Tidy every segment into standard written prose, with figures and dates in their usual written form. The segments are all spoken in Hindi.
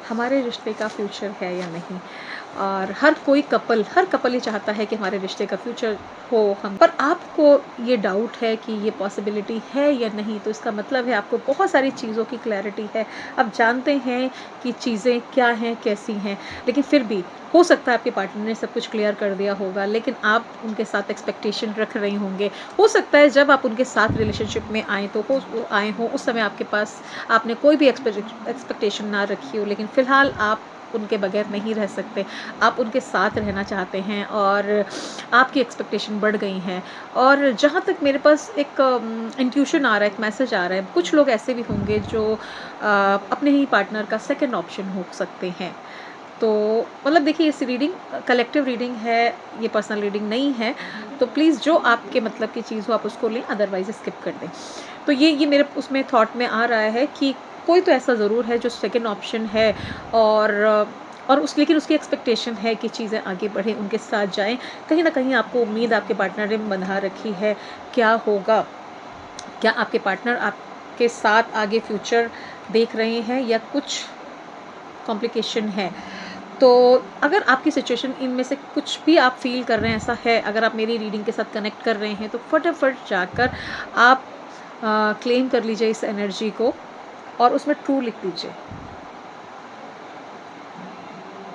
हमारे रिश्ते का फ्यूचर है या नहीं। और हर कपल ये चाहता है कि हमारे रिश्ते का फ्यूचर हो हम, पर आपको ये डाउट है कि ये पॉसिबिलिटी है या नहीं, तो इसका मतलब है आपको बहुत सारी चीज़ों की क्लैरिटी है। आप जानते हैं कि चीज़ें क्या हैं, कैसी हैं, लेकिन फिर भी हो सकता है आपके पार्टनर ने सब कुछ क्लियर कर दिया होगा, लेकिन आप उनके साथ एक्सपेक्टेशन रख रही होंगे। हो सकता है जब आप उनके साथ रिलेशनशिप में आए तो आए हों उस समय आपके पास आपने कोई भी एक्सपेक्टेशन ना रखी हो, लेकिन फ़िलहाल आप उनके बगैर नहीं रह सकते। आप उनके साथ रहना चाहते हैं और आपकी एक्सपेक्टेशन बढ़ गई हैं। और जहाँ तक मेरे पास एक इंट्यूशन आ रहा है, एक मैसेज आ रहा है, कुछ लोग ऐसे भी होंगे जो अपने ही पार्टनर का सेकंड ऑप्शन हो सकते हैं। तो मतलब देखिए, इस रीडिंग कलेक्टिव रीडिंग है, ये पर्सनल रीडिंग नहीं है। तो प्लीज़ जो आपके मतलब की चीज़ हो आप उसको लें, अदरवाइज़ स्किप कर दें। तो ये मेरे उसमें थॉट में आ रहा है कि कोई तो ऐसा ज़रूर है जो सेकंड ऑप्शन है। और लेकिन उसकी एक्सपेक्टेशन है कि चीज़ें आगे बढ़ें, उनके साथ जाएँ। कहीं न कहीं आपको उम्मीद आपके पार्टनर ने बंधा रखी है। क्या होगा? क्या आपके पार्टनर आपके साथ आगे फ्यूचर देख रहे हैं या कुछ कॉम्प्लिकेशन है? तो अगर आपकी सिचुएशन इनमें से कुछ भी आप फ़ील कर रहे हैं, ऐसा है, अगर आप मेरी रीडिंग के साथ कनेक्ट कर रहे हैं, तो फटाफट जाकर आप क्लेम कर लीजिए इस एनर्जी को और उसमें ट्रू लिख दीजिए।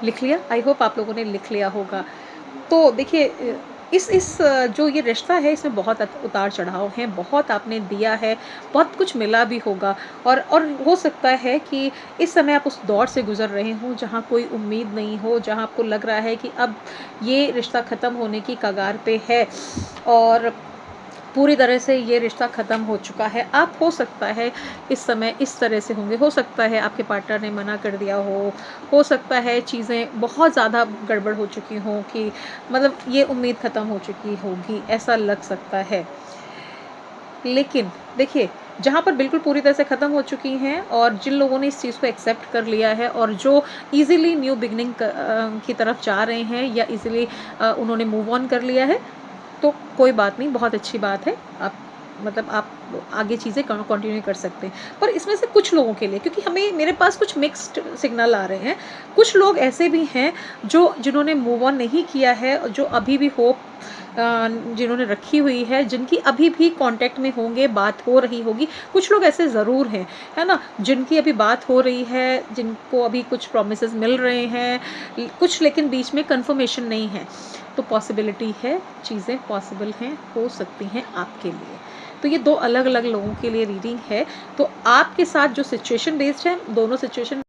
लिख लिया? आई होप आप लोगों ने लिख लिया होगा। तो देखिए, जो ये रिश्ता है इसमें बहुत उतार-चढ़ाव हैं, बहुत आपने दिया है, बहुत कुछ मिला भी होगा। और हो सकता है कि इस समय आप उस दौर से गुज़र रहे हों जहाँ कोई उम्मीद नहीं हो, जहाँ आपको लग रहा है कि अब ये रिश्ता ख़त्म होने की कगार पे है और पूरी तरह से ये रिश्ता ख़त्म हो चुका है। आप हो सकता है इस समय इस तरह से होंगे, हो सकता है आपके पार्टनर ने मना कर दिया हो सकता है चीज़ें बहुत ज़्यादा गड़बड़ हो चुकी हों कि मतलब ये उम्मीद ख़त्म हो चुकी होगी, ऐसा लग सकता है। लेकिन देखिए, जहाँ पर बिल्कुल पूरी तरह से ख़त्म हो चुकी हैं और जिन लोगों ने इस चीज़ को एक्सेप्ट कर लिया है और जो ईज़िली न्यू बिगिनिंग की तरफ जा रहे हैं या ईज़िली उन्होंने मूव ऑन कर लिया है, तो कोई बात नहीं, बहुत अच्छी बात है। आप आगे चीज़ें कंटिन्यू कर सकते हैं। पर इसमें से कुछ लोगों के लिए, क्योंकि हमें मेरे पास कुछ मिक्स्ड सिग्नल आ रहे हैं। कुछ लोग ऐसे भी हैं जिन्होंने मूव ऑन नहीं किया है और जो अभी भी होप जिन्होंने रखी हुई है, जिनकी अभी भी कॉन्टैक्ट में होंगे, बात हो रही होगी। कुछ लोग ऐसे ज़रूर हैं, है ना? जिनकी अभी बात हो रही है, जिनको अभी कुछ प्रॉमिसेस मिल रहे हैं, कुछ लेकिन बीच में कन्फर्मेशन नहीं है। तो पॉसिबिलिटी है, चीज़ें पॉसिबल हैं, हो सकती हैं आपके लिए। तो ये 2 अलग-अलग लोगों के लिए रीडिंग है। तो आपके साथ जो सिचुएशन बेस्ड है, दोनों सिचुएशन